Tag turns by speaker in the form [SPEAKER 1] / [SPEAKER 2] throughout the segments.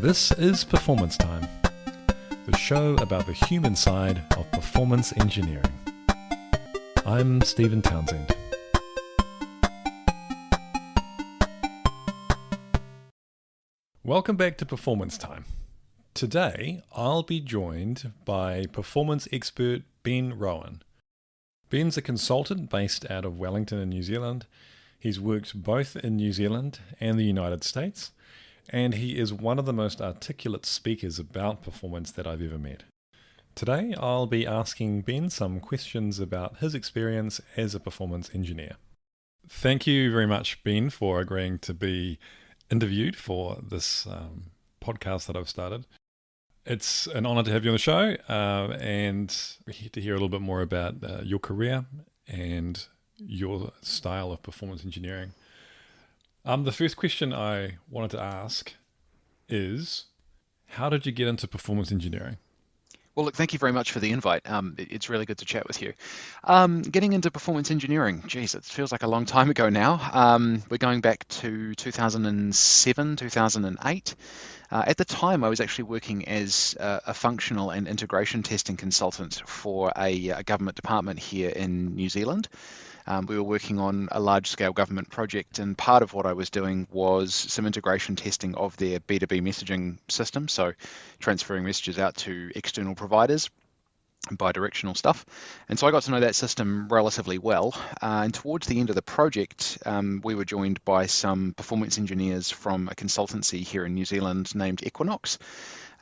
[SPEAKER 1] This is Performance Time, the show about the human side of performance engineering. I'm Stephen Townsend. Welcome back to Performance Time. Today, I'll be joined by performance expert Ben Rowan. Ben's a consultant based out of Wellington in New Zealand. He's worked both in New Zealand and the United States, and he is one of the most articulate speakers about performance that I've ever met. Today, I'll be asking Ben some questions about his experience as a performance engineer. Thank you very much, Ben, for agreeing to be interviewed for this podcast that I've started. It's an honor to have you on the show and to hear a little bit more about your career and your style of performance engineering. The first question I wanted to ask is, how did you get into performance engineering?
[SPEAKER 2] Well, look, thank you very much for the invite. It's really good to chat with you. Getting into performance engineering, geez, it feels like a long time ago now. We're going back to 2007, 2008. At the time, I was actually working as a functional and integration testing consultant for a government department here in New Zealand. We were working on a large-scale government project, and part of what I was doing was some integration testing of their B2B messaging system, so transferring messages out to external providers, bi-directional stuff. And so I got to know that system relatively well. And towards the end of the project, we were joined by some performance engineers from a consultancy here in New Zealand named Equinox.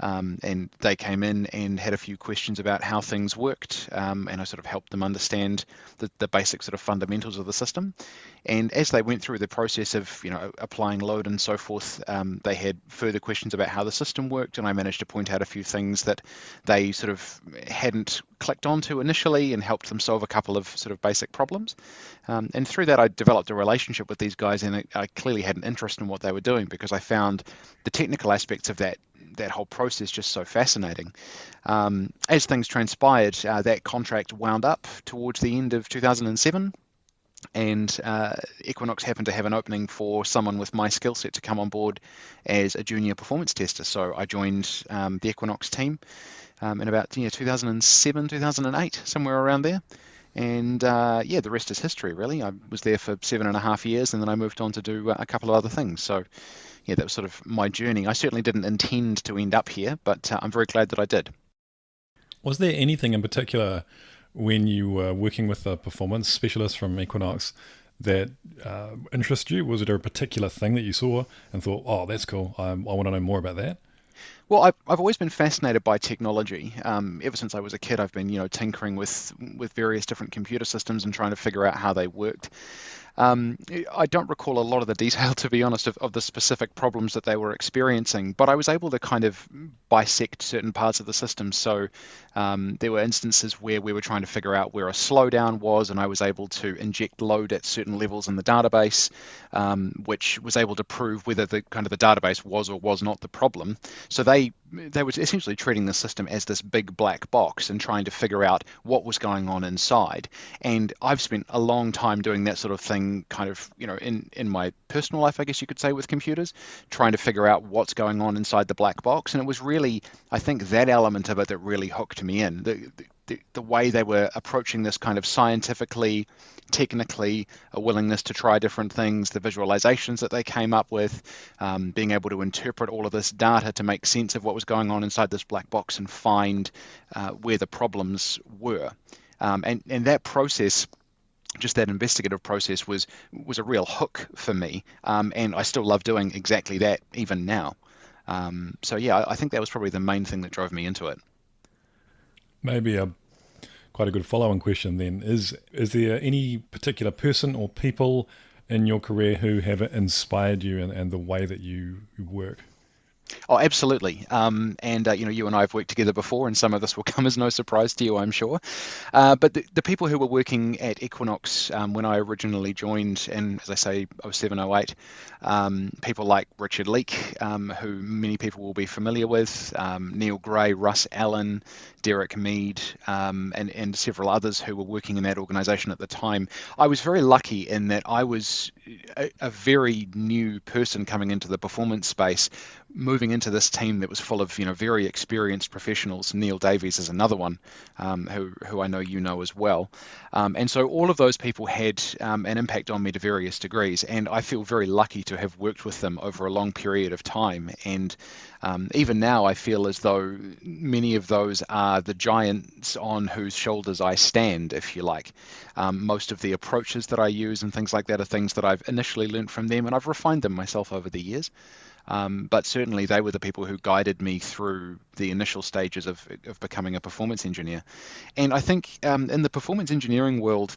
[SPEAKER 2] And they came in and had a few questions about how things worked, and I sort of helped them understand the basic sort of fundamentals of the system. And as they went through the process of, applying load and so forth, they had further questions about how the system worked, and I managed to point out a few things that they sort of hadn't clicked onto initially and helped them solve a couple of sort of basic problems. And through that, I developed a relationship with these guys, and I clearly had an interest in what they were doing because I found the technical aspects of that whole process just so fascinating. As things transpired, that contract wound up towards the end of 2007, and Equinox happened to have an opening for someone with my skill set to come on board as a junior performance tester. So I joined the Equinox team in about 2007, 2008, somewhere around there. And the rest is history, really. I was there for 7.5 years, and then I moved on to do a couple of other things. So yeah, that was sort of my journey. I certainly didn't intend to end up here, but I'm very glad that I did.
[SPEAKER 1] Was there anything in particular when you were working with a performance specialist from Equinox that interested you? Was there a particular thing that you saw and thought, oh, that's cool, I want to know more about that?
[SPEAKER 2] Well, I've always been fascinated by technology. Ever since I was a kid, I've been, tinkering with various different computer systems and trying to figure out how they worked. I don't recall a lot of the detail, to be honest, of the specific problems that they were experiencing, but I was able to kind of bisect certain parts of the system. So there were instances where we were trying to figure out where a slowdown was, and I was able to inject load at certain levels in the database, which was able to prove whether the database was or was not the problem. So they were essentially treating the system as this big black box and trying to figure out what was going on inside. And I've spent a long time doing that sort of thing, kind of, in my personal life, I guess you could say, with computers, trying to figure out what's going on inside the black box. And it was really, I think, that element of it that really hooked me in. The way they were approaching this kind of scientifically, technically, a willingness to try different things, the visualizations that they came up with, being able to interpret all of this data to make sense of what was going on inside this black box and find where the problems were. And that process, just that investigative process, was a real hook for me, and I still love doing exactly that even now. I think that was probably the main thing that drove me into it.
[SPEAKER 1] Maybe quite a good follow-on question then is there any particular person or people in your career who have inspired you and the way that you work?
[SPEAKER 2] Oh, absolutely. You and I have worked together before, and some of this will come as no surprise to you, I'm sure. But the people who were working at Equinox when I originally joined, and as I say, 07, 08, people like Richard Leake, who many people will be familiar with, Neil Gray, Russ Allen, Derek Mead, and several others who were working in that organization at the time. I was very lucky in that I was a very new person coming into the performance space, moving moving into this team that was full of, very experienced professionals. Neil Davies is another one, who I know you know as well. And so all of those people had an impact on me to various degrees, and I feel very lucky to have worked with them over a long period of time. And even now, I feel as though many of those are the giants on whose shoulders I stand, if you like. Most of the approaches that I use and things like that are things that I've initially learned from them, and I've refined them myself over the years. But certainly they were the people who guided me through the initial stages of becoming a performance engineer. And I think in the performance engineering world,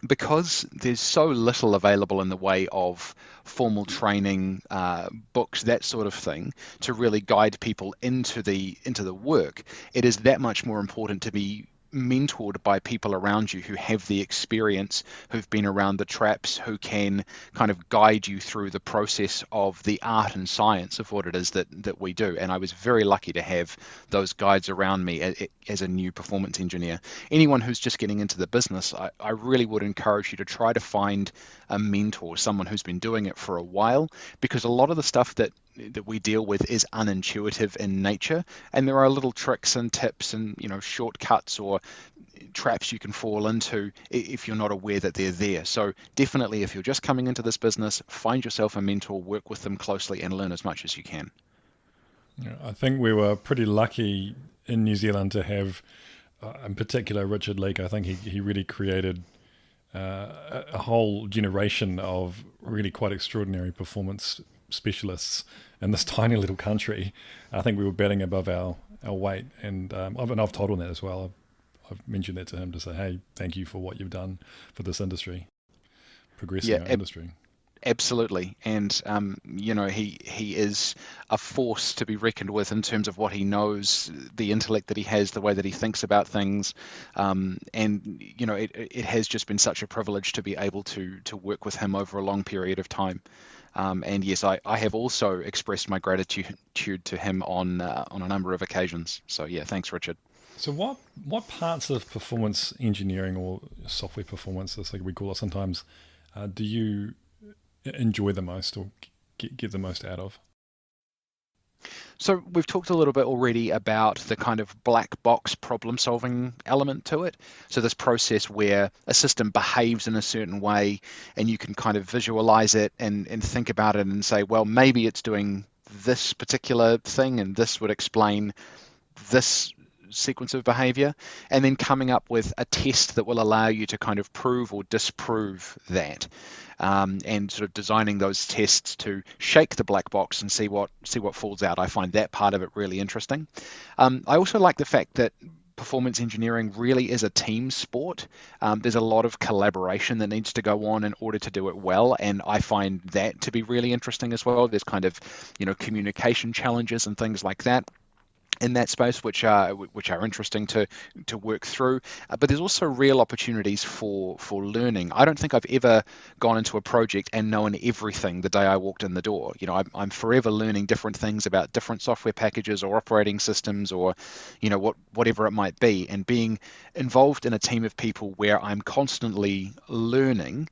[SPEAKER 2] because there's so little available in the way of formal training, books, that sort of thing, to really guide people into the work, it is that much more important to be mentored by people around you who have the experience, who've been around the traps, who can kind of guide you through the process of the art and science of what it is that we do. And I was very lucky to have those guides around me as a new performance engineer. Anyone who's just getting into the business, I really would encourage you to try to find a mentor, someone who's been doing it for a while, because a lot of the stuff that we deal with is unintuitive in nature, and there are little tricks and tips and shortcuts or traps you can fall into if you're not aware that they're there. So definitely, if you're just coming into this business, find yourself a mentor, work with them closely, and learn as much as you can.
[SPEAKER 1] I think we were pretty lucky in New Zealand to have, in particular, Richard Leake. I think he really created a whole generation of really quite extraordinary performance specialists in this tiny little country. I think we were batting above our weight, and I've told him that as well. I've mentioned that to him to say, hey, thank you for what you've done for this industry, progressing our industry.
[SPEAKER 2] Absolutely, and he is a force to be reckoned with in terms of what he knows, the intellect that he has, the way that he thinks about things, and it has just been such a privilege to be able to work with him over a long period of time. And yes, I have also expressed my gratitude to him on a number of occasions. So yeah, thanks, Richard.
[SPEAKER 1] So what parts of performance engineering or software performance, as like we call it sometimes, do you enjoy the most or get the most out of?
[SPEAKER 2] So we've talked a little bit already about the kind of black box problem solving element to it. So this process where a system behaves in a certain way and you can kind of visualize it and think about it and say, well, maybe it's doing this particular thing and this would explain this sequence of behavior, and then coming up with a test that will allow you to kind of prove or disprove that, and sort of designing those tests to shake the black box and see what falls out. I find that part of it really interesting. I also like the fact that performance engineering really is a team sport. There's a lot of collaboration that needs to go on in order to do it well, and I find that to be really interesting as well. There's kind of communication challenges and things like that in that space, which are interesting to work through, but there's also real opportunities for learning. I don't think I've ever gone into a project and known everything the day I walked in the door. I'm forever learning different things about different software packages or operating systems or whatever it might be, and being involved in a team of people where I'm constantly learning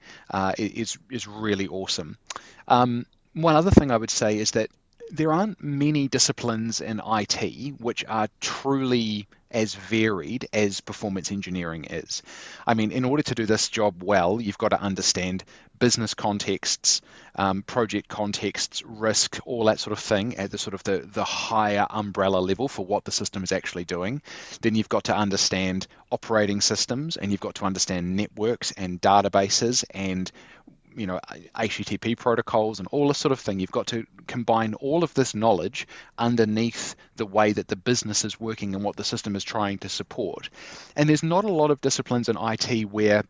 [SPEAKER 2] is really awesome. One other thing I would say is that there aren't many disciplines in IT which are truly as varied as performance engineering is. I mean, in order to do this job well, you've got to understand business contexts, project contexts, risk, all that sort of thing at the higher umbrella level for what the system is actually doing. Then you've got to understand operating systems, and you've got to understand networks and databases and HTTP protocols and all this sort of thing. You've got to combine all of this knowledge underneath the way that the business is working and what the system is trying to support. And there's not a lot of disciplines in IT where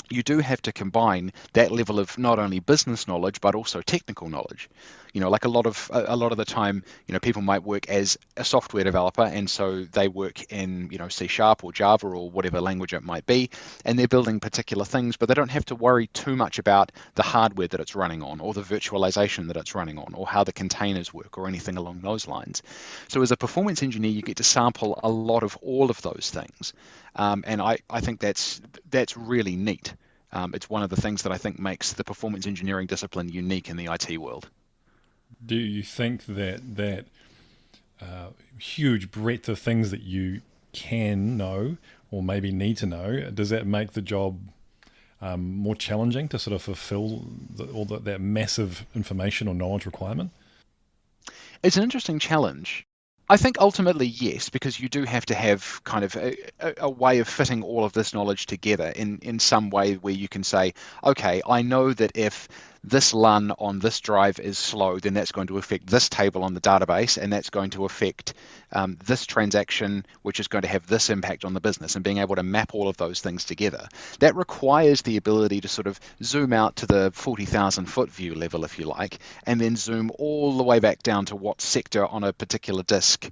[SPEAKER 2] you do have to combine that level of not only business knowledge but also technical knowledge. Like a lot of the time, people might work as a software developer, and so they work in C# or Java or whatever language it might be, and they're building particular things, but they don't have to worry too much about the hardware that it's running on, or the virtualization that it's running on, or how the containers work, or anything along those lines. So as a performance engineer, you get to sample a lot of all of those things, and I think that's really neat. It's one of the things that I think makes the performance engineering discipline unique in the IT world.
[SPEAKER 1] Do you think that huge breadth of things that you can know or maybe need to know, does that make the job more challenging to sort of fulfill that massive information or knowledge requirement?
[SPEAKER 2] It's an interesting challenge. I think ultimately, yes, because you do have to have kind of a way of fitting all of this knowledge together in some way where you can say, okay, I know that if this LUN on this drive is slow, then that's going to affect this table on the database, and that's going to affect this transaction, which is going to have this impact on the business, and being able to map all of those things together. That requires the ability to sort of zoom out to the 40,000 foot view level, if you like, and then zoom all the way back down to what sector on a particular disk,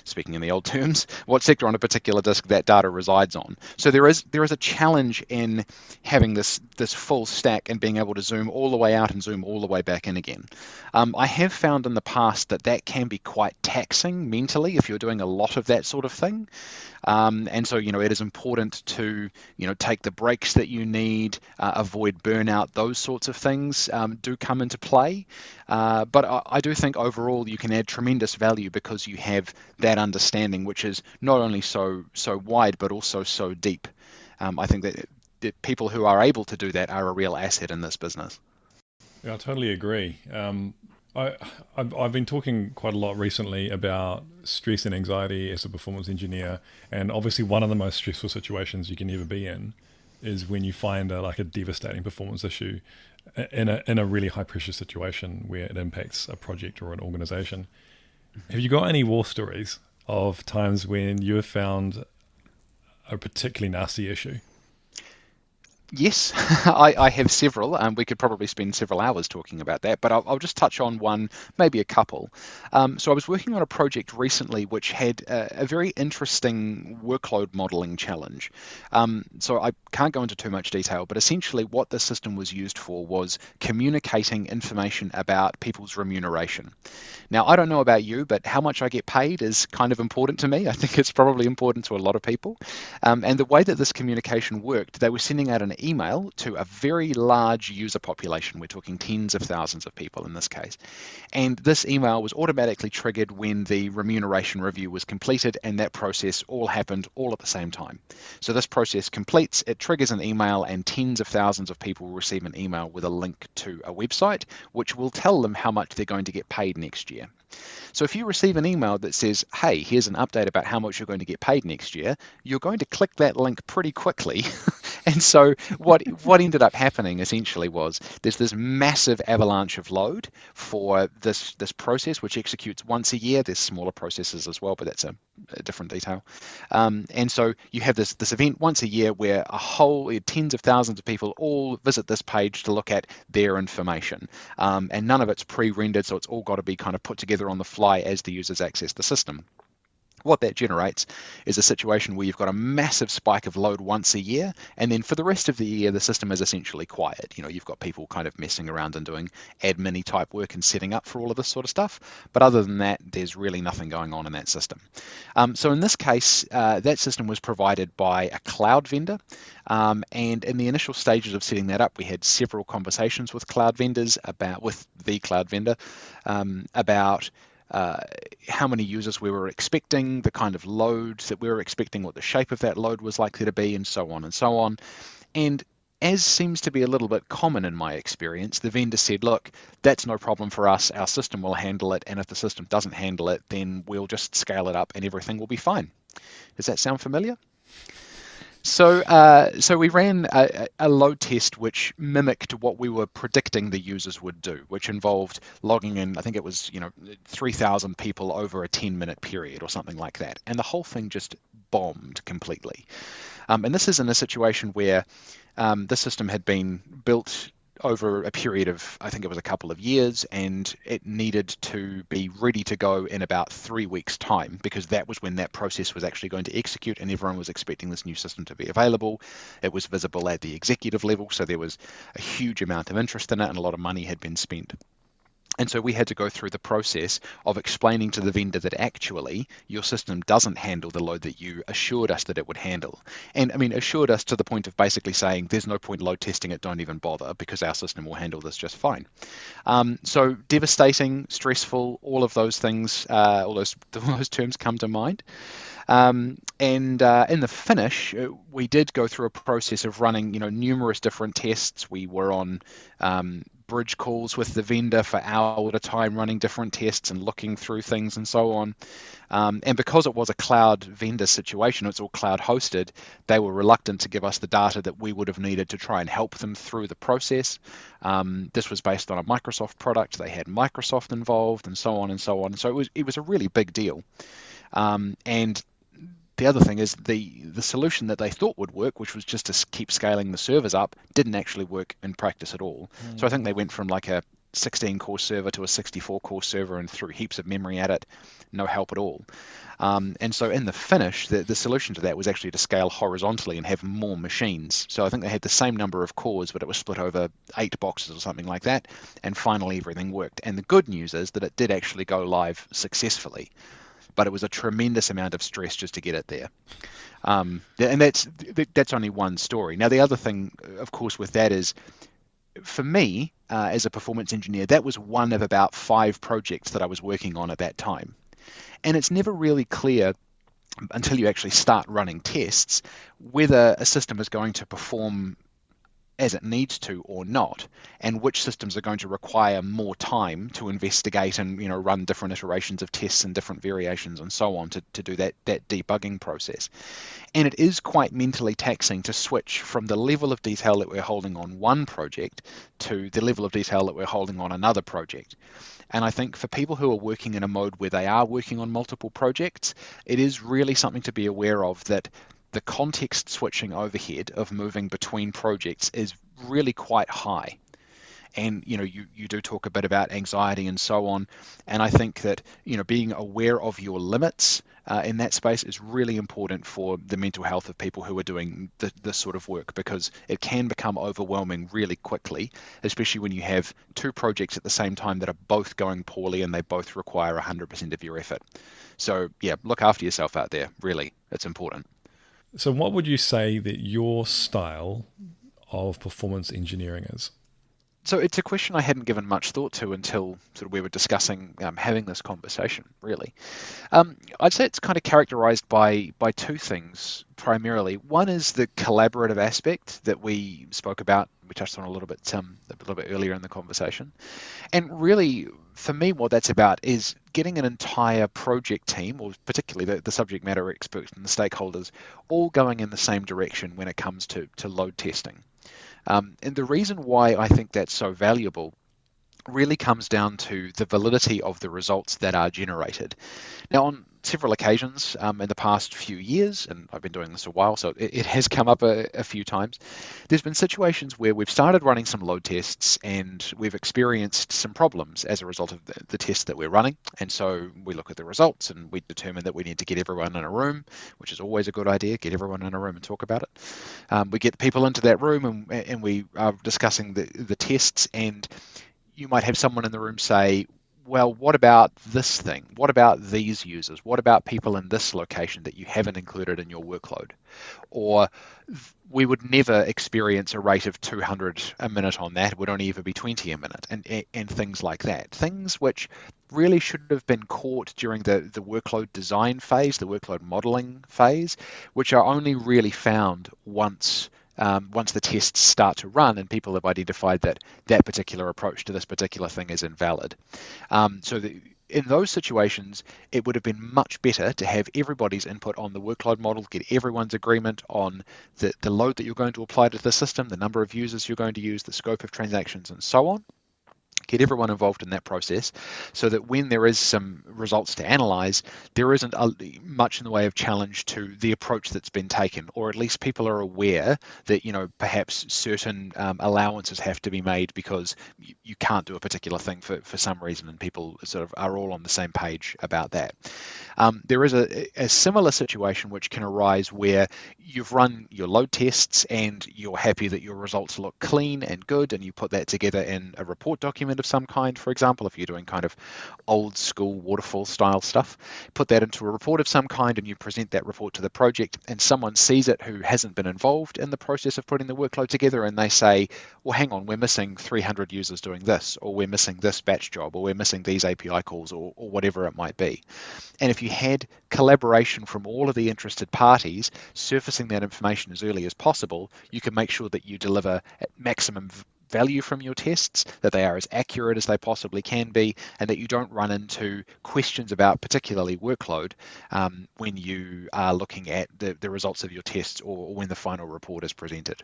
[SPEAKER 2] speaking in the old terms, what sector on a particular disk that data resides on. So there is a challenge in having this full stack and being able to zoom all the way out and zoom all the way back in again. I have found in the past that can be quite taxing mentally if you're doing a lot of that sort of thing. And so, it is important to, take the breaks that you need, avoid burnout, those sorts of things do come into play. But I do think overall you can add tremendous value because you have that understanding, which is not only so wide, but also so deep. I think that people who are able to do that are a real asset in this business.
[SPEAKER 1] Yeah, I totally agree. I've been talking quite a lot recently about stress and anxiety as a performance engineer, and obviously one of the most stressful situations you can ever be in is when you find a devastating performance issue in a really high pressure situation where it impacts a project or an organization. Have you got any war stories of times when you have found a particularly nasty issue?
[SPEAKER 2] Yes, I have several, and we could probably spend several hours talking about that, but I'll just touch on one, maybe a couple. So I was working on a project recently which had a very interesting workload modeling challenge. So I can't go into too much detail, but essentially what the system was used for was communicating information about people's remuneration. Now, I don't know about you, but how much I get paid is kind of important to me. I think it's probably important to a lot of people. And the way that this communication worked, they were sending out an email to a very large user population. We're talking tens of thousands of people in this case. And this email was automatically triggered when the remuneration review was completed, and that process all happened all at the same time. So this process completes, it triggers an email, and tens of thousands of people will receive an email with a link to a website, which will tell them how much they're going to get paid next year. So if you receive an email that says, hey, here's an update about how much you're going to get paid next year, you're going to click that link pretty quickly. And so what ended up happening essentially was there's this massive avalanche of load for this process, which executes once a year. There's smaller processes as well, but that's a different detail. And so you have this event once a year where tens of thousands of people all visit this page to look at their information. And none of it's pre-rendered, so it's all got to be kind of put together on the fly as the users access the system. What that generates is a situation where you've got a massive spike of load once a year, and then for the rest of the year, the system is essentially quiet. You've got people kind of messing around and doing admin-y type work and setting up for all of this sort of stuff. But other than that, there's really nothing going on in that system. So in this case, that system was provided by a cloud vendor. And in the initial stages of setting that up, we had several conversations with the cloud vendor about how many users we were expecting, the kind of load that we were expecting, what the shape of that load was likely to be, and so on and so on. And as seems to be a little bit common in my experience, the vendor said, look, that's no problem for us. Our system will handle it. And if the system doesn't handle it, then we'll just scale it up and everything will be fine. Does that sound familiar? So we ran a load test which mimicked what we were predicting the users would do, which involved logging in, I think it was 3,000 people over a 10-minute period or something like that. And the whole thing just bombed completely. And this is in a situation where the system had been built over a period of, I think it was a couple of years, and it needed to be ready to go in about 3 weeks' time, because that was when that process was actually going to execute, and everyone was expecting this new system to be available. It was visible at the executive level, so there was a huge amount of interest in it, and a lot of money had been spent. And so we had to go through the process of explaining to the vendor that actually your system doesn't handle the load that you assured us that it would handle. And I mean, assured us to the point of basically saying there's no point load testing it, don't even bother because our system will handle this just fine. So devastating, stressful, all of those things, all those terms come to mind. And in the finish, we did go through a process of running, numerous different tests. We were on bridge calls with the vendor for hours at a time, running different tests and looking through things and so on. And because it was a cloud vendor situation, it's all cloud hosted, they were reluctant to give us the data that we would have needed to try and help them through the process. This was based on a Microsoft product. They had Microsoft involved and so on and so on. So it was a really big deal. And the other thing is the solution that they thought would work, which was just to keep scaling the servers up, didn't actually work in practice at all. So I think they went from like a 16-core server to a 64-core server and threw heaps of memory at it, no help at all. And so in the finish, the solution to that was actually to scale horizontally and have more machines. So I think they had the same number of cores, but it was split over 8 boxes or something like that. And finally, everything worked. And the good news is that it did actually go live successfully. But it was a tremendous amount of stress just to get it there. And that's only one story. Now, the other thing, of course, with that is, for me, as a performance engineer, that was one of about 5 projects that I was working on at that time. And it's never really clear until you actually start running tests whether a system is going to perform as it needs to or not, and which systems are going to require more time to investigate and run different iterations of tests and different variations and so on to do that debugging process. And it is quite mentally taxing to switch from the level of detail that we're holding on one project to the level of detail that we're holding on another project. And I think for people who are working in a mode where they are working on multiple projects, it is really something to be aware of, that the context switching overhead of moving between projects is really quite high. And you do talk a bit about anxiety and so on, and I think that being aware of your limits in that space is really important for the mental health of people who are doing this sort of work, because it can become overwhelming really quickly, especially when you have 2 projects at the same time that are both going poorly and they both require 100% of your effort. So yeah, look after yourself out there. Really, it's important.
[SPEAKER 1] So what would you say that your style of performance engineering is?
[SPEAKER 2] So it's a question I hadn't given much thought to until sort of we were discussing having this conversation, really. I'd say it's kind of characterized by 2 things primarily. One is the collaborative aspect that we spoke about. We touched on a little bit earlier in the conversation. And really, for me, what that's about is getting an entire project team, or particularly the subject matter experts and the stakeholders, all going in the same direction when it comes to load testing. And the reason why I think that's so valuable really comes down to the validity of the results that are generated. Now, on several occasions in the past few years, and I've been doing this a while, so it has come up a few times, there's been situations where we've started running some load tests and we've experienced some problems as a result of the tests that we're running. And so we look at the results and we determine that we need to get everyone in a room, which is always a good idea, get everyone in a room and talk about it. We get people into that room and we are discussing the tests, and you might have someone in the room say, well, what about this thing? What about these users? What about people in this location that you haven't included in your workload? Or we would never experience a rate of 200 a minute on that. It would only ever be 20 a minute, and things like that. Things which really should have been caught during the workload design phase, the workload modeling phase, which are only really found once the tests start to run and people have identified that particular approach to this particular thing is invalid. In those situations, it would have been much better to have everybody's input on the workload model, get everyone's agreement on the load that you're going to apply to the system, the number of users you're going to use, the scope of transactions, and so on. Get everyone involved in that process so that when there is some results to analyze, there isn't much in the way of challenge to the approach that's been taken, or at least people are aware that, perhaps certain allowances have to be made because you can't do a particular thing for some reason, and people sort of are all on the same page about that. There is a similar situation which can arise where you've run your load tests and you're happy that your results look clean and good, and you put that together in a report document document of some kind, for example, if you're doing kind of old school waterfall style stuff, put that into a report of some kind and you present that report to the project, and someone sees it who hasn't been involved in the process of putting the workload together, and they say, well, hang on, we're missing 300 users doing this, or we're missing this batch job, or we're missing these API calls, or whatever it might be. And if you had collaboration from all of the interested parties surfacing that information as early as possible, you can make sure that you deliver at maximum value from your tests, that they are as accurate as they possibly can be, and that you don't run into questions about particularly workload when you are looking at the results of your tests, or when the final report is presented.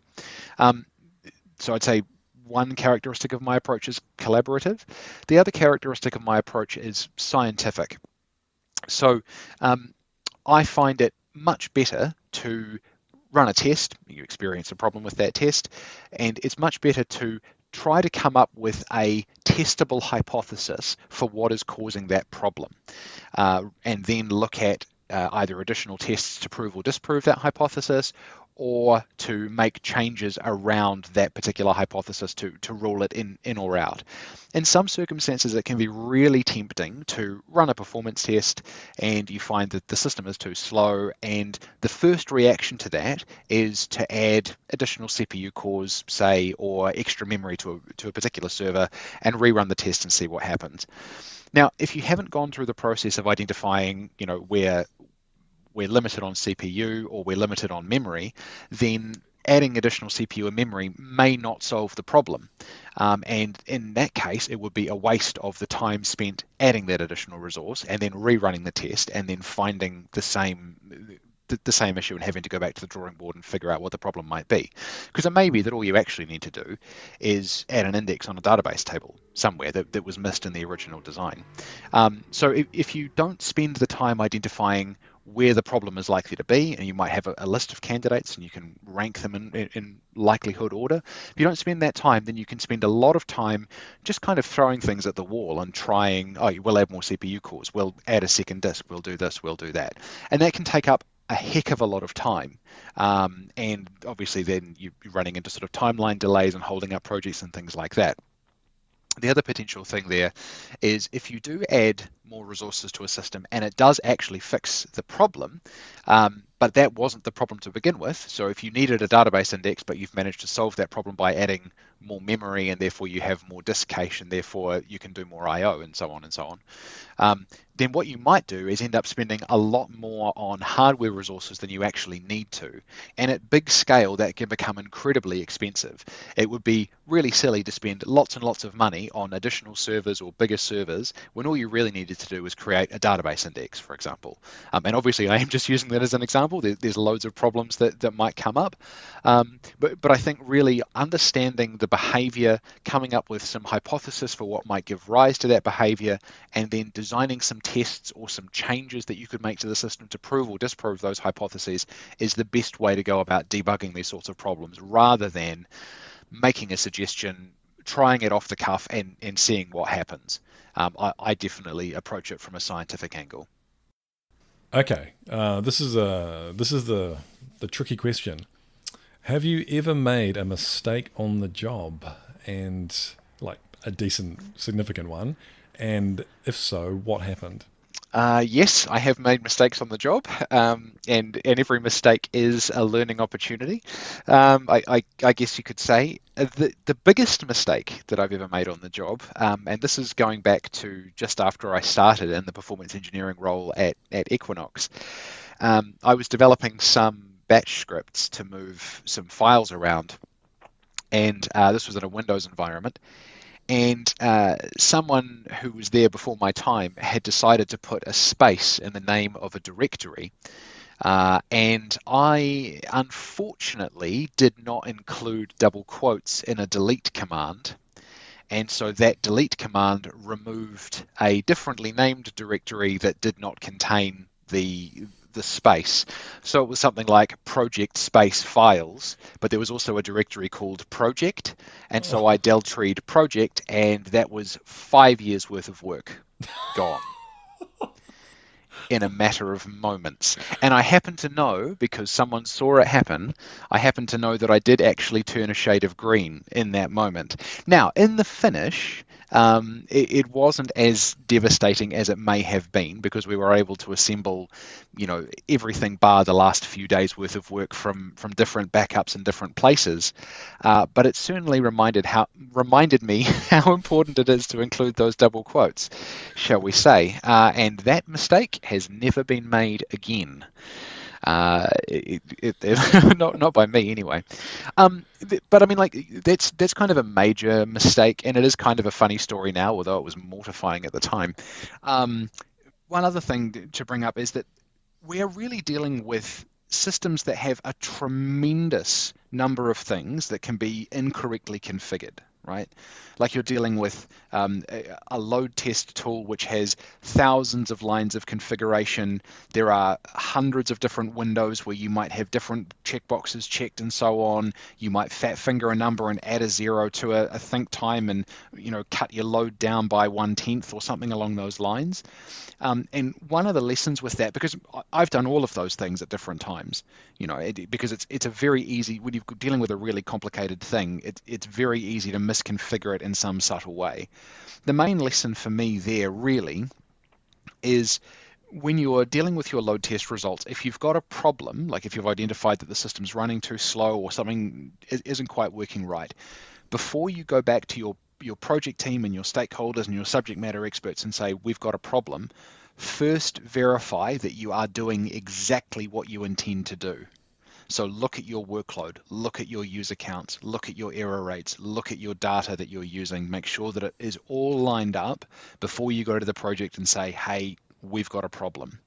[SPEAKER 2] So I'd say one characteristic of my approach is collaborative. The other characteristic of my approach is scientific. So I find it much better to run a test. You experience a problem with that test, and it's much better to try to come up with a testable hypothesis for what is causing that problem, and then look at either additional tests to prove or disprove that hypothesis, or to make changes around that particular hypothesis to rule it in or out. In some circumstances, it can be really tempting to run a performance test and you find that the system is too slow, and the first reaction to that is to add additional CPU cores, say, or extra memory to a particular server and rerun the test and see what happens. Now, if you haven't gone through the process of identifying, where we're limited on CPU or we're limited on memory, then adding additional CPU and memory may not solve the problem. And in that case, it would be a waste of the time spent adding that additional resource and then rerunning the test and then finding the same issue and having to go back to the drawing board and figure out what the problem might be. Because it may be that all you actually need to do is add an index on a database table somewhere that was missed in the original design. So if you don't spend the time identifying where the problem is likely to be, and you might have a list of candidates and you can rank them in likelihood order. If you don't spend that time, then you can spend a lot of time just kind of throwing things at the wall and trying, we'll add more CPU cores, we'll add a second disk, we'll do this, we'll do that. And that can take up a heck of a lot of time. And obviously then you're running into sort of timeline delays and holding up projects and things like that. The other potential thing there is if you do add more resources to a system and it does actually fix the problem, but that wasn't the problem to begin with. So if you needed a database index, but you've managed to solve that problem by adding more memory, and therefore you have more disk cache, and therefore you can do more I/O, and so on and so on, then what you might do is end up spending a lot more on hardware resources than you actually need to. And at big scale, that can become incredibly expensive. It would be really silly to spend lots and lots of money on additional servers or bigger servers when all you really needed to do was create a database index, for example. And obviously, I am just using that as an example. There's loads of problems that might come up. But I think really understanding the behavior, coming up with some hypothesis for what might give rise to that behavior, and then designing some tests or some changes that you could make to the system to prove or disprove those hypotheses is the best way to go about debugging these sorts of problems, rather than making a suggestion, trying it off the cuff and seeing what happens. I definitely approach it from a scientific angle.
[SPEAKER 1] Okay, this is the tricky question. Have you ever made a mistake on the job, and like a decent, significant one? And if so, what happened?
[SPEAKER 2] Yes, I have made mistakes on the job, and every mistake is a learning opportunity. I guess you could say the biggest mistake that I've ever made on the job, and this is going back to just after I started in the performance engineering role at Equinox. I was developing some batch scripts to move some files around, and this was in a Windows environment. And someone who was there before my time had decided to put a space in the name of a directory. And I, unfortunately, did not include double quotes in a delete command. And so that delete command removed a differently named directory that did not contain the space. So it was something like project space files, but there was also a directory called project. And so I deltrie'd project, and that was 5 years worth of work gone. in a matter of moments. And I happen to know, because someone saw it happen, I happen to know that I did actually turn a shade of green in that moment. Now, in the finish, it wasn't as devastating as it may have been, because we were able to assemble, everything bar the last few days worth of work from different backups in different places. But it certainly reminded me how important it is to include those double quotes, shall we say? And that mistake has never been made again. Not by me anyway. But I mean, like that's kind of a major mistake, and it is kind of a funny story now, although it was mortifying at the time. Um, One other thing to bring up is that we are really dealing with systems that have a tremendous number of things that can be incorrectly configured, right? Like you're dealing with a load test tool which has thousands of lines of configuration. There are hundreds of different windows where you might have different checkboxes checked and so on. You might fat finger a number and add a zero to a think time and cut your load down by 1/10 or something along those lines. And one of the lessons with that, because I've done all of those things at different times, because it's a very easy, when you're dealing with a really complicated thing, it's very easy to misconfigure it in some subtle way. The main lesson for me there really is when you're dealing with your load test results, if you've got a problem, like if you've identified that the system's running too slow or something isn't quite working right, before you go back to your project team and your stakeholders and your subject matter experts and say, we've got a problem, first verify that you are doing exactly what you intend to do. So look at your workload, look at your user counts, look at your error rates, look at your data that you're using, make sure that it is all lined up before you go to the project and say, hey, we've got a problem.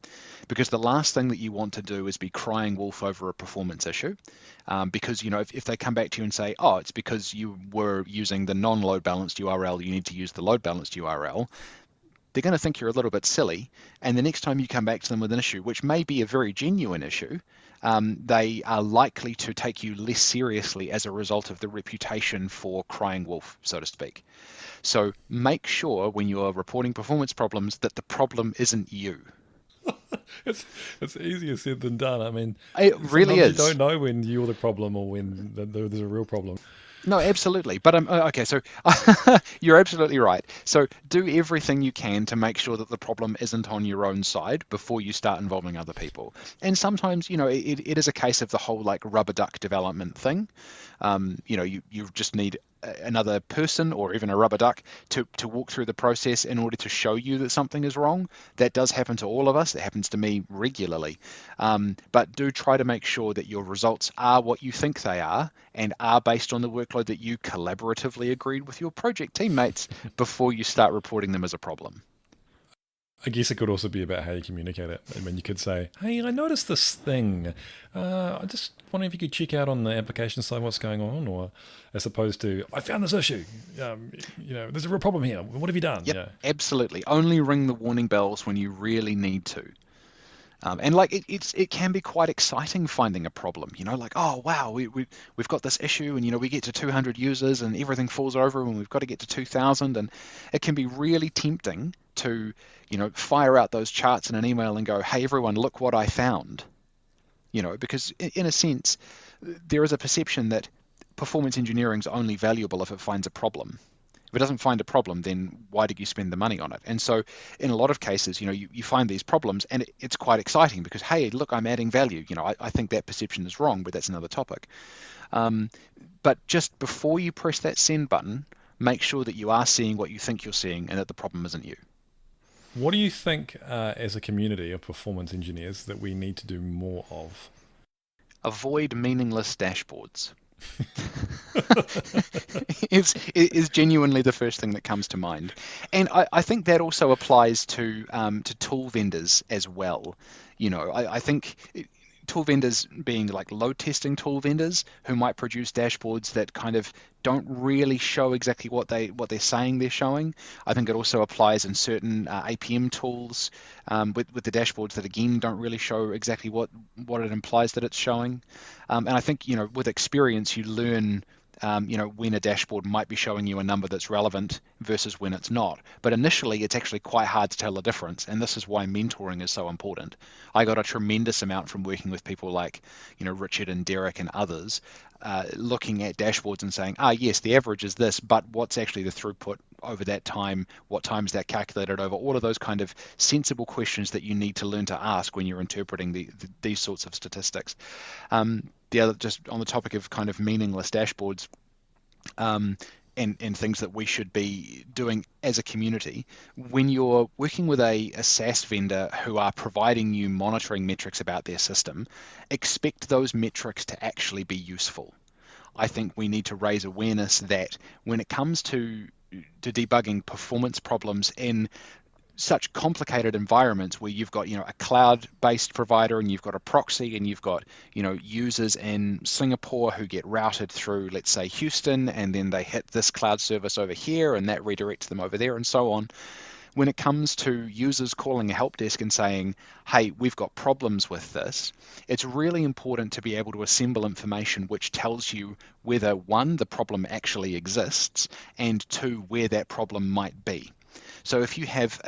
[SPEAKER 2] Because the last thing that you want to do is be crying wolf over a performance issue. Because if they come back to you and say, oh, it's because you were using the non-load balanced URL, you need to use the load balanced URL, they're going to think you're a little bit silly. And the next time you come back to them with an issue, which may be a very genuine issue, they are likely to take you less seriously as a result of the reputation for crying wolf, so to speak. So make sure when you're reporting performance problems that the problem isn't you.
[SPEAKER 1] It's easier said than done. I mean,
[SPEAKER 2] It really
[SPEAKER 1] sometimes you
[SPEAKER 2] is.
[SPEAKER 1] don't know when you're the problem or when there's a real problem.
[SPEAKER 2] No, absolutely. But okay, so you're absolutely right. So do everything you can to make sure that the problem isn't on your own side before you start involving other people. And sometimes, it is a case of the whole like rubber duck development thing. You just need another person or even a rubber duck to walk through the process in order to show you that something is wrong. That does happen to all of us. It happens to me regularly. But do try to make sure that your results are what you think they are and are based on the workload that you collaboratively agreed with your project teammates before you start reporting them as a problem.
[SPEAKER 1] I guess it could also be about how you communicate it. I mean, you could say, hey, I noticed this thing. I just wondering if you could check out on the application side what's going on, or as opposed to, I found this issue. There's a real problem here. What have you done?
[SPEAKER 2] Yep,
[SPEAKER 1] Yeah.
[SPEAKER 2] absolutely. Only ring the warning bells when you really need to. And like it can be quite exciting finding a problem, like, oh wow, we've got this issue, and we get to 200 users and everything falls over and we've got to get to 2,000, and it can be really tempting to fire out those charts in an email and go, hey everyone, look what I found, because in a sense there is a perception that performance engineering is only valuable if it finds a problem. If it doesn't find a problem, then why did you spend the money on it? And so in a lot of cases, you find these problems and it's quite exciting because, hey, look, I'm adding value. I think that perception is wrong, but that's another topic. But just before you press that send button, make sure that you are seeing what you think you're seeing and that the problem isn't you.
[SPEAKER 1] What do you think, as a community of performance engineers, that we need to do more of?
[SPEAKER 2] Avoid meaningless dashboards. is genuinely the first thing that comes to mind, and I think that also applies to tool vendors as well. I think tool vendors being like load testing tool vendors who might produce dashboards that kind of don't really show exactly what they're saying they're showing. I think it also applies in certain APM tools with the dashboards that again don't really show exactly what it implies that it's showing. And I think with experience you learn when a dashboard might be showing you a number that's relevant versus when it's not. But initially, it's actually quite hard to tell the difference, and this is why mentoring is so important. I got a tremendous amount from working with people like, Richard and Derek and others, looking at dashboards and saying, yes, the average is this, but what's actually the throughput over that time? What time is that calculated over? All of those kind of sensible questions that you need to learn to ask when you're interpreting these sorts of statistics. The other, just on the topic of kind of meaningless dashboards, and things that we should be doing as a community, when you're working with a SaaS vendor who are providing you monitoring metrics about their system, expect those metrics to actually be useful. I think we need to raise awareness that when it comes to debugging performance problems in such complicated environments where you've got a cloud-based provider and you've got a proxy and you've got users in Singapore who get routed through, let's say, Houston, and then they hit this cloud service over here and that redirects them over there and so on. When it comes to users calling a help desk and saying, hey, we've got problems with this, it's really important to be able to assemble information which tells you whether, one, the problem actually exists, and two, where that problem might be. So if you have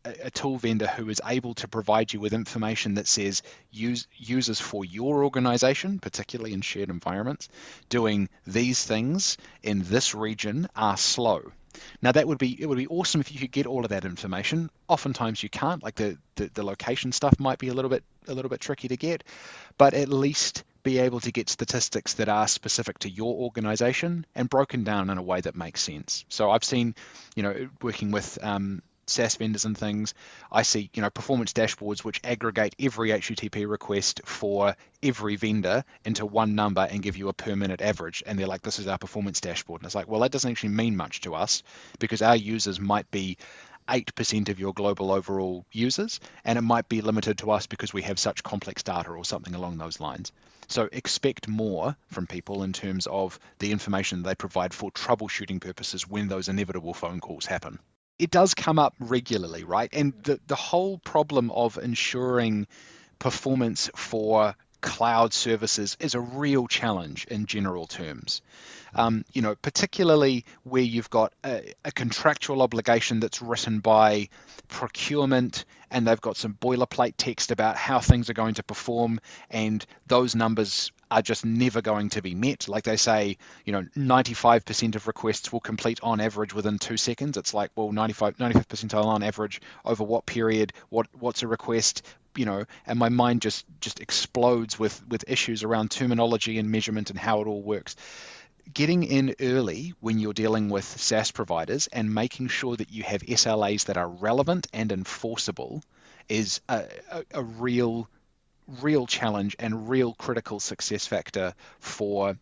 [SPEAKER 2] a tool vendor who is able to provide you with information that says users for your organization, particularly in shared environments, doing these things in this region are slow. Now it would be awesome if you could get all of that information. Oftentimes you can't, like the location stuff might be a little bit tricky to get, but at least be able to get statistics that are specific to your organization and broken down in a way that makes sense. So I've seen, working with SaaS vendors and things, I see, performance dashboards which aggregate every HTTP request for every vendor into one number and give you a per minute average. And they're like, this is our performance dashboard. And it's like, well, that doesn't actually mean much to us because our users might be 8% of your global overall users, and it might be limited to us because we have such complex data or something along those lines. So expect more from people in terms of the information they provide for troubleshooting purposes when those inevitable phone calls happen. It does come up regularly, right? And the whole problem of ensuring performance for cloud services is a real challenge in general terms. Particularly where you've got a contractual obligation that's written by procurement and they've got some boilerplate text about how things are going to perform, and those numbers are just never going to be met. Like they say, 95% of requests will complete on average within 2 seconds. It's like, well, 95 percentile on average over what period? What's a request? And my mind just explodes with issues around terminology and measurement and how it all works. Getting in early when you're dealing with SaaS providers and making sure that you have SLAs that are relevant and enforceable is a real challenge and real critical success factor for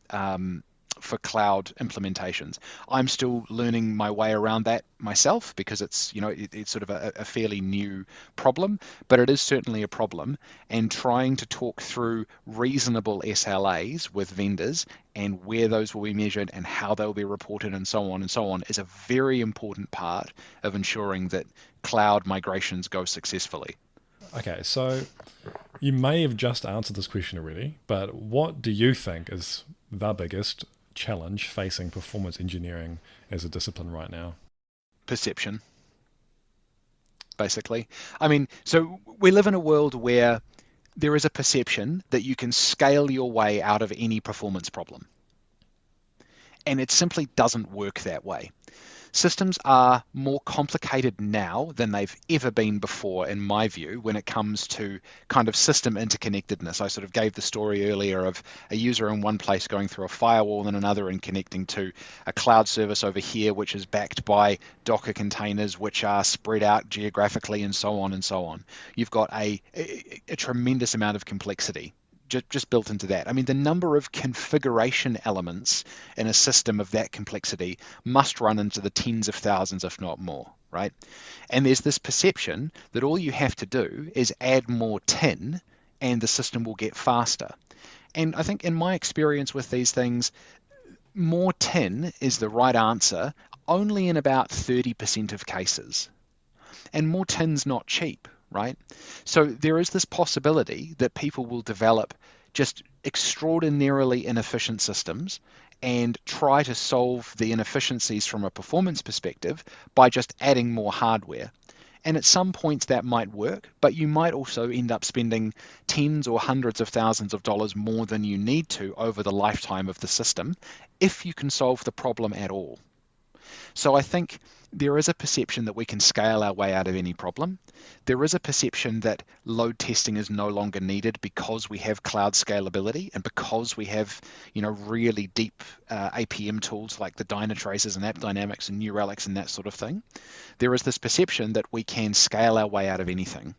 [SPEAKER 2] cloud implementations. I'm still learning my way around that myself because it's it's sort of a fairly new problem, but it is certainly a problem. And trying to talk through reasonable SLAs with vendors and where those will be measured and how they'll be reported and so on is a very important part of ensuring that cloud migrations go successfully.
[SPEAKER 1] Okay, so you may have just answered this question already, but what do you think is the biggest challenge facing performance engineering as a discipline right now?
[SPEAKER 2] Perception, basically. I mean, so we live in a world where there is a perception that you can scale your way out of any performance problem. And it simply doesn't work that way. Systems are more complicated now than they've ever been before, in my view, when it comes to kind of system interconnectedness. I sort of gave the story earlier of a user in one place going through a firewall in another and connecting to a cloud service over here, which is backed by Docker containers, which are spread out geographically and so on and so on. You've got a tremendous amount of complexity just built into that. I mean, the number of configuration elements in a system of that complexity must run into the tens of thousands, if not more, right? And there's this perception that all you have to do is add more tin and the system will get faster. And I think in my experience with these things, more tin is the right answer only in about 30% of cases. And more tin's not cheap, right? So there is this possibility that people will develop just extraordinarily inefficient systems and try to solve the inefficiencies from a performance perspective by just adding more hardware. And at some points that might work, but you might also end up spending tens or hundreds of thousands of dollars more than you need to over the lifetime of the system if you can solve the problem at all. So I think there is a perception that we can scale our way out of any problem. There is a perception that load testing is no longer needed because we have cloud scalability and because we have, really deep APM tools like the Dynatraces and AppDynamics and New Relics and that sort of thing. There is this perception that we can scale our way out of anything.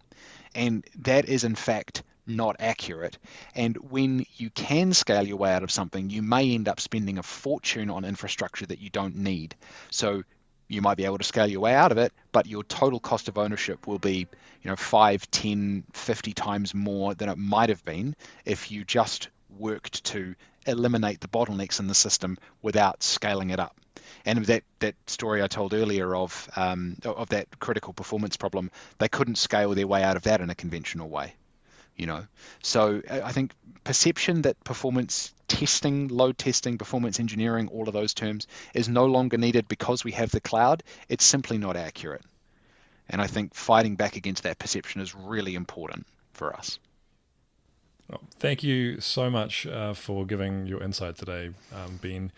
[SPEAKER 2] And that is in fact not accurate. And when you can scale your way out of something, you may end up spending a fortune on infrastructure that you don't need. So you might be able to scale your way out of it, but your total cost of ownership will be 5, 10, 50 times more than it might have been if you just worked to eliminate the bottlenecks in the system without scaling it up. And that story I told earlier of that critical performance problem, they couldn't scale their way out of that in a conventional way. So I think perception that performance testing, load testing, performance engineering, all of those terms is no longer needed because we have the cloud, it's simply not accurate. And I think fighting back against that perception is really important for us.
[SPEAKER 1] Well, thank you so much for giving your insight today, Ben.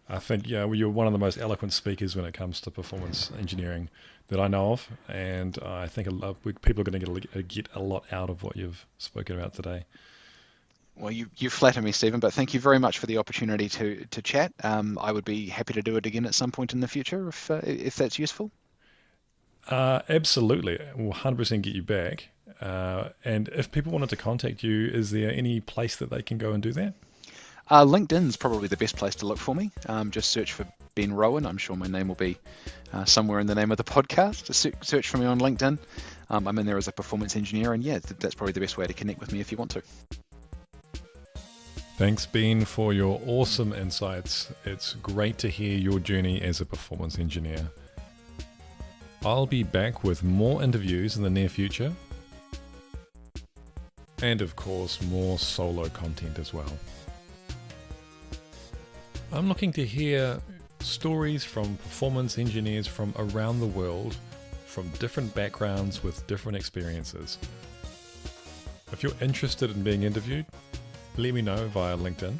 [SPEAKER 1] I think you're one of the most eloquent speakers when it comes to performance engineering that I know of, and I think people are going to get a lot out of what you've spoken about today.
[SPEAKER 2] Well, you flatter me, Stephen, but thank you very much for the opportunity to chat. I would be happy to do it again at some point in the future if that's useful.
[SPEAKER 1] Absolutely. We'll 100% get you back. And if people wanted to contact you, is there any place that they can go and do that?
[SPEAKER 2] LinkedIn's probably the best place to look for me. Just search for Ben Rowan. I'm sure my name will be somewhere in the name of the podcast. Just search for me on LinkedIn. I'm in there as a performance engineer, and that's probably the best way to connect with me if you want to.
[SPEAKER 1] Thanks, Ben, for your awesome insights. It's great to hear your journey as a performance engineer. I'll be back with more interviews in the near future. And of course, more solo content as well. I'm looking to hear stories from performance engineers from around the world, from different backgrounds with different experiences. If you're interested in being interviewed, let me know via LinkedIn.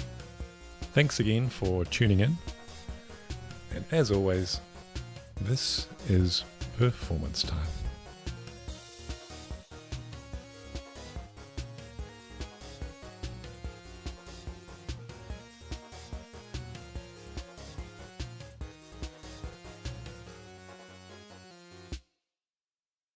[SPEAKER 1] Thanks again for tuning in. And as always, this is Performance Time.